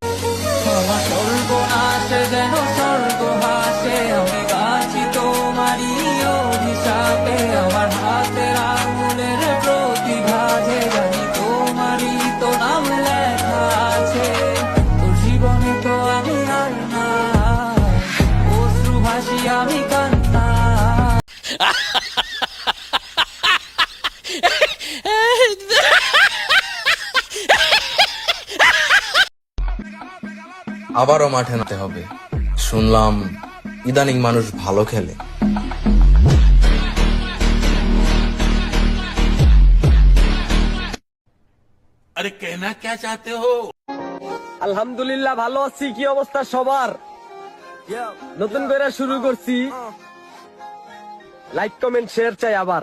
আমার সর্বনাশে যেন স্বর্গ হাসে, আমি গাছি তোমারই অভিশাপে। আমার হাতের আঙুলের প্রতিভাজে জানি তোমারই তো নাম লেখা আছে। তোর জীবনে তো আমি আর না, অশ্রু ভাসি আমি কান্না। আবারও মাঠে নামতে হবে, শুনলাম ইদানিং মানুষ ভালো খেলে। अरे कहना क्या चाहते हो? আলহামদুলিল্লাহ ভালো আছি। কি অবস্থা সবার? নতুন করে শুরু করছি, লাইক কমেন্ট শেয়ার চাই আবার।